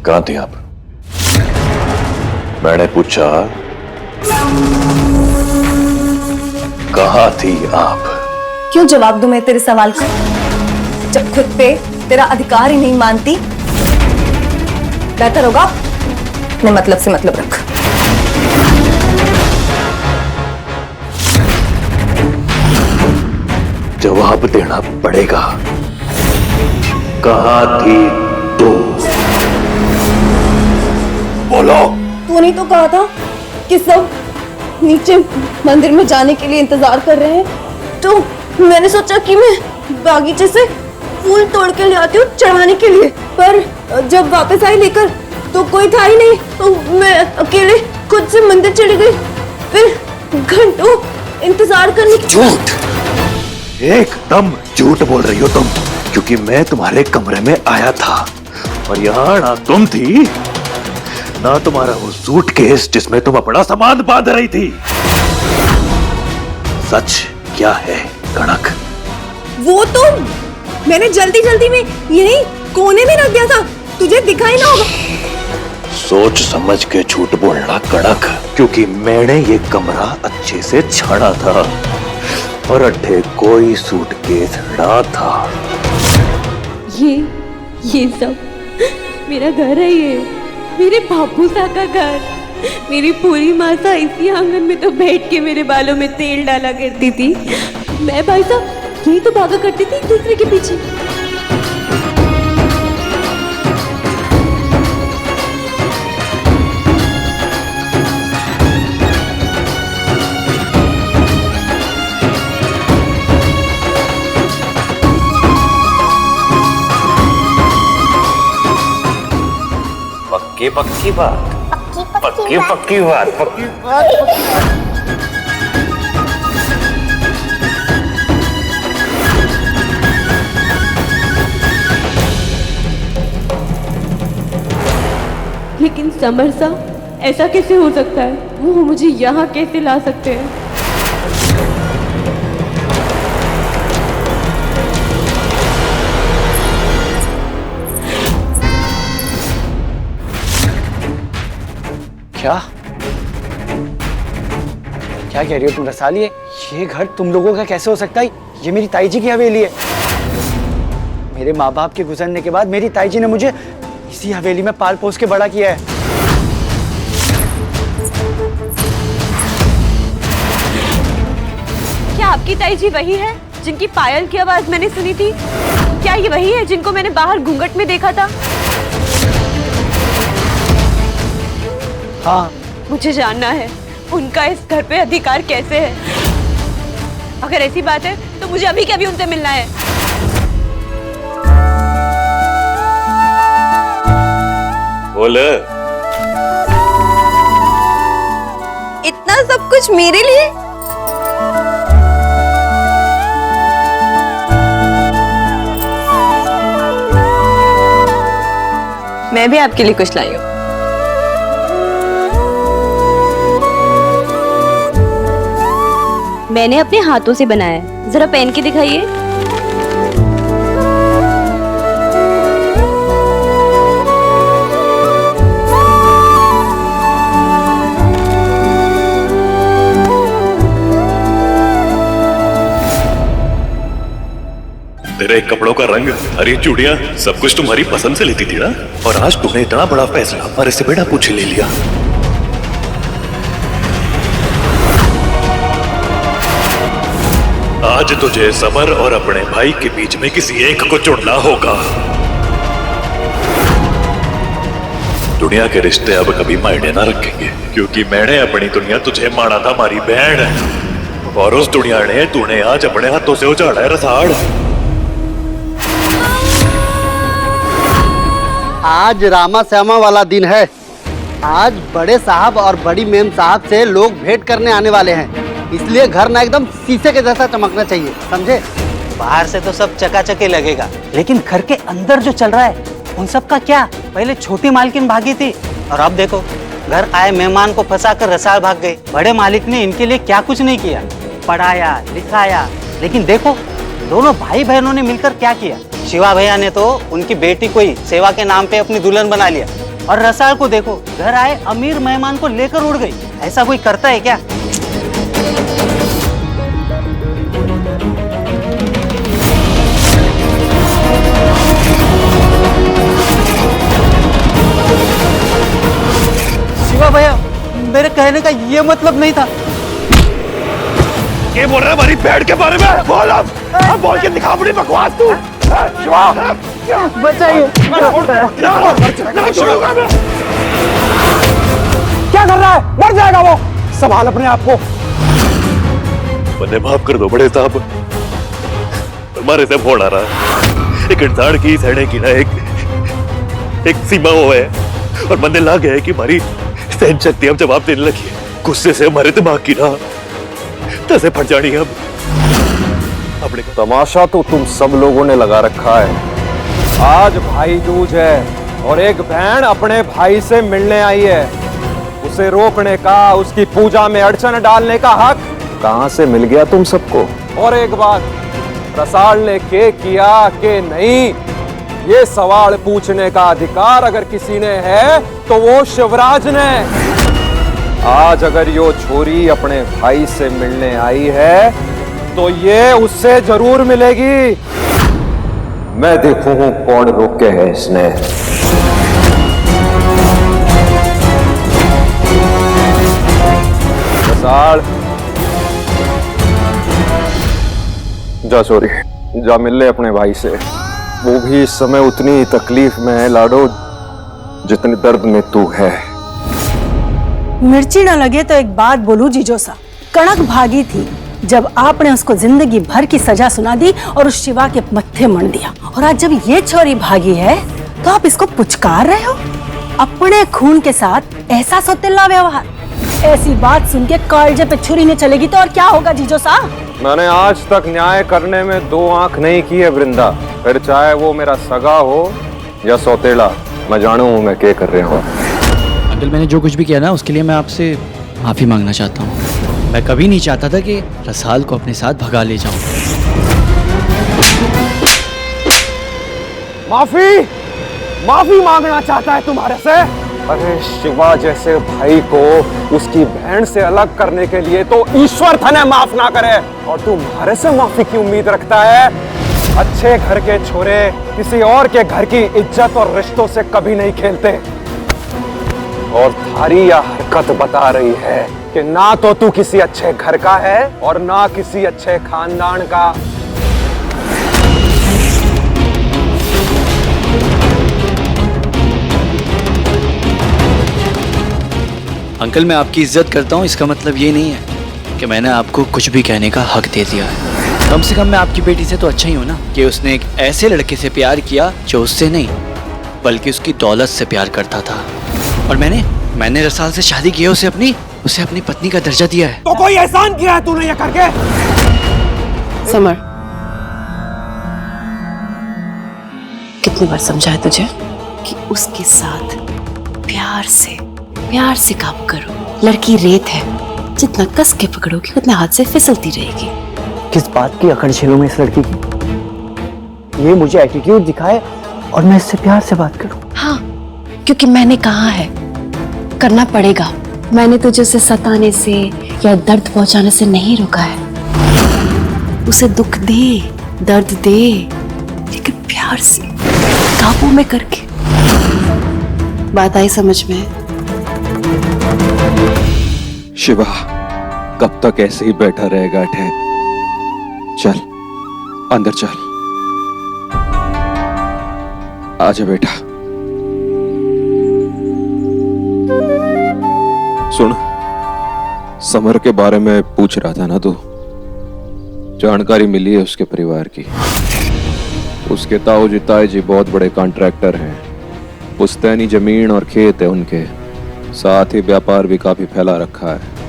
कहाँ थी आप? मैंने पूछा कहाँ थी आप? क्यों जवाब दूं मैं तेरे सवाल का, जब खुद पे तेरा अधिकार ही नहीं मानती? बेहतर होगा अपने मतलब से मतलब रख। जवाब देना पड़ेगा। कहाँ थी तुम? बोलो। तूने तो कहा था कि सब नीचे मंदिर में जाने के लिए इंतजार कर रहे हैं, तो मैंने सोचा कि मैं बागीचे से फूल तोड़ के ले आती हूँ चढ़ाने के लिए, पर जब वापस आई लेकर तो कोई था ही नहीं, तो मैं अकेले खुद से मंदिर चली गई, फिर घंटों इंतजार करने की। झूठ, एकदम झूठ बोल रही हो तुम, क्योंकि मैं तुम्हारे कमरे में आया था और यहाँ ना तुम थी ना तुम्हारा वो सूटकेस जिसमें तुम अपना सामान बांध रही थी। सच क्या है कणक? वो तो मैंने जल्दी जल्दी में यही कोने में रख दिया था, तुझे दिखाई ना होगा। सोच समझ के झूठ बोलना कणक, क्योंकि मैंने ये कमरा अच्छे से छाना था और अड्डे कोई सूटकेस ना था। ये सब मेरा घर है, ये मेरे बापू सा का घर। मेरी पूरी मासा इसी आंगन में तो बैठ के मेरे बालों में तेल डाला करती थी। मैं भाई साहब यही तो भागा करती थी एक दूसरे के पीछे। पक्की बात, पक्की बात। लेकिन समर सा ऐसा कैसे हो सकता है? वो मुझे यहाँ कैसे ला सकते हैं? क्या क्या कह रही हो तुम रसाली? ये घर तुम लोगों का कैसे हो सकता है? ये मेरी ताई जी की हवेली है। मेरे माँ बाप के गुजरने के बाद मेरी ताई जी ने मुझे इसी हवेली में पाल पोस के बड़ा किया है। क्या आपकी ताई जी वही है जिनकी पायल की आवाज मैंने सुनी थी? क्या ये वही है जिनको मैंने बाहर घूंघट में देखा था? हाँ, मुझे जानना है उनका इस घर पे अधिकार कैसे है। अगर ऐसी बात है तो मुझे अभी के अभी उनसे मिलना है। बोल। इतना सब कुछ मेरे लिए? मैं भी आपके लिए कुछ लाई हूँ। मैंने अपने हाथों से बनाया है, जरा पहन के दिखाइए। तेरे कपड़ों का रंग, हरी चूड़ियां, सब कुछ तुम्हारी पसंद से लेती थी ना, और आज तुमने इतना बड़ा फैसला हमारे से बिना पूछे ले लिया। आज तुझे समर और अपने भाई के बीच में किसी एक को चुनना होगा। दुनिया के रिश्ते अब कभी मायने ना रखेंगे, क्योंकि मैंने अपनी दुनिया तुझे माना था हमारी बहन, और उस दुनिया ने तूने आज अपने हाथों से उजाड़ा है रसाड़। आज रामा श्यामा वाला दिन है। आज बड़े साहब और बड़ी मेम साहब से लोग भेंट करने आने वाले हैं, इसलिए घर ना एकदम शीशे के जैसा चमकना चाहिए, समझे? बाहर से तो सब चकाचक लगेगा, लेकिन घर के अंदर जो चल रहा है उन सब का क्या? पहले छोटी मालकिन भागी थी और अब देखो घर आए मेहमान को फंसाकर रसाल भाग गए। बड़े मालिक ने इनके लिए क्या कुछ नहीं किया, पढ़ाया लिखाया, लेकिन देखो दोनों भाई बहनों ने मिलकर क्या किया? शिवा भैया ने तो उनकी बेटी को ही सेवा के नाम पे अपनी दुल्हन बना लिया, और रसाल को देखो, घर आए अमीर मेहमान को लेकर उड़ गई। ऐसा कोई करता है क्या? शिवा भैया, मेरे कहने का ये मतलब नहीं था। ये बोल रहा है हमारी भेड़ के बारे में? बोल अब बोल के दिखा अपनी बकवास तू। बचाइए। क्या कर रहा है? मर जाएगा वो। संभाल अपने आप को। मुझे माफ कर दो बड़े साहब, हमारे से फोन आ रहा है। एक इंसान की सहने की ना एक सीमा वो है, और मन ला गया है कि हमारी सहन शक्ति हम जवाब देने लगी है। गुस्से से हमारे दिमाग की ना तसे फट जानी है। अपने तमाशा तो तुम सब लोगों ने लगा रखा है। आज भाई दूज है और एक बहन अपने भाई से मिलने आई है। उसे रोकने का, उसकी पूजा में अड़चन डालने का हक कहां से मिल गया तुम सबको? और एक बात, रसाल ने के किया के नहीं, ये सवाल पूछने का अधिकार अगर किसी ने है तो वो शिवराज ने। आज अगर यो छोरी अपने भाई से मिलने आई है तो ये उससे जरूर मिलेगी। मैं देखूं कौन रोके है इसने। रसाल, जा छोरी, जा मिल ले अपने भाई से। वो भी इस समय उतनी ही तकलीफ में है लाडो जितने दर्द में तू है। मिर्ची न लगे तो एक बात बोलूं जीजो सा, कणक भागी थी जब आपने उसको जिंदगी भर की सजा सुना दी और उस शिवा के मत्थे मण दिया, और आज जब ये छोरी भागी है तो आप इसको पुचकार रहे हो। अपने खून के साथ ऐसा सौतेला व्यवहार, ऐसी बात सुन के कालजे पे छुरी नहीं चलेगी तो और क्या होगा जीजो सा? मैंने आज तक न्याय करने में दो आंख नहीं की है वृंदा, फिर चाहे वो मेरा सगा हो या सौतेला, मैं जानू मैं क्या कर रहा हूँ। अंकल, मैंने जो कुछ भी किया ना उसके लिए मैं आपसे माफी मांगना चाहता हूँ। मैं कभी नहीं चाहता था कि रसाल को अपने साथ भगा ले जाऊं। माफी मांगना चाहता है तुम्हारे से? अरे शिवा जैसे भाई को उसकी बहन से अलग करने के लिए तो ईश्वर थाने माफ ना करे, और तुम्हारे से माफी की उम्मीद रखता है? अच्छे घर के छोरे किसी और के घर की इज्जत और रिश्तों से कभी नहीं खेलते। और थारी यह हरकत बता रही है कि ना तो तू किसी अच्छे घर का है और ना किसी अच्छे खानदान का। अंकल, मैं आपकी इज्जत करता हूँ, इसका मतलब ये नहीं है कि मैंने आपको कुछ भी कहने का हक दे दिया है। कम से कम मैं आपकी बेटी से तो अच्छा ही हूँ ना, कि उसने एक ऐसे लड़के से प्यार किया जो उससे नहीं बल्कि उसकी दौलत से प्यार करता था। और मैंने रसाल से शादी की है, उसे अपनी पत्नी का दर्जा दिया है। तो कोई एहसान किया है तूने ये करके? समर, कितनी बार समझाया तुझे कि उसके साथ प्यार से काम करो। लड़की रेत है, जितना कस के पकड़ोगी उतना हाथ से फिसलती रहेगी। किस बात की अकड़ झेलूं इस लड़की की? ये मुझे एटीट्यूड दिखाए और मैं इससे प्यार से बात करूं? हाँ, क्योंकि मैंने कहा है, करना पड़ेगा। मैंने तुझे उसे सताने से या दर्द पहुंचाने से नहीं रोका है। उसे दुख दे, दर्द दे, लेकिन प्यार से, काबू में करके। बात आई समझ में? शिवा, कब तक ऐसे ही बैठा रहेगा? चल अंदर चल, आजा बेटा। सुन, समर के बारे में पूछ रहा था ना तू? जानकारी मिली है उसके परिवार की। उसके ताऊ जी ताई जी बहुत बड़े कॉन्ट्रैक्टर हैं। पुश्तैनी जमीन और खेत है उनके, साथ ही व्यापार भी काफी फैला रखा है।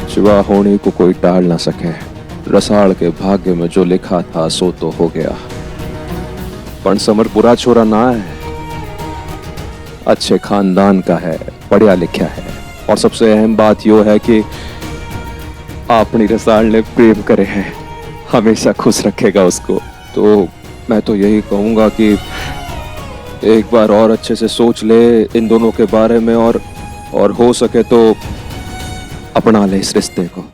शिवा होने को कोई टाल ना सके। रसाल के भाग्य में जो लिखा था सो तो हो गया। पण समर बुरा छोरा ना है, अच्छे खानदान का है, पढ़ा लिखा है, और सबसे अहम बात यो है कि अपनी रसाल ने प्रेम करे हैं। हमेशा खुश रखेगा उसको। तो मैं तो यही कहूँगा कि एक बार और अच्छे से सोच ले इन दोनों के बारे में, और हो सके तो अपना ले इस रिश्ते को।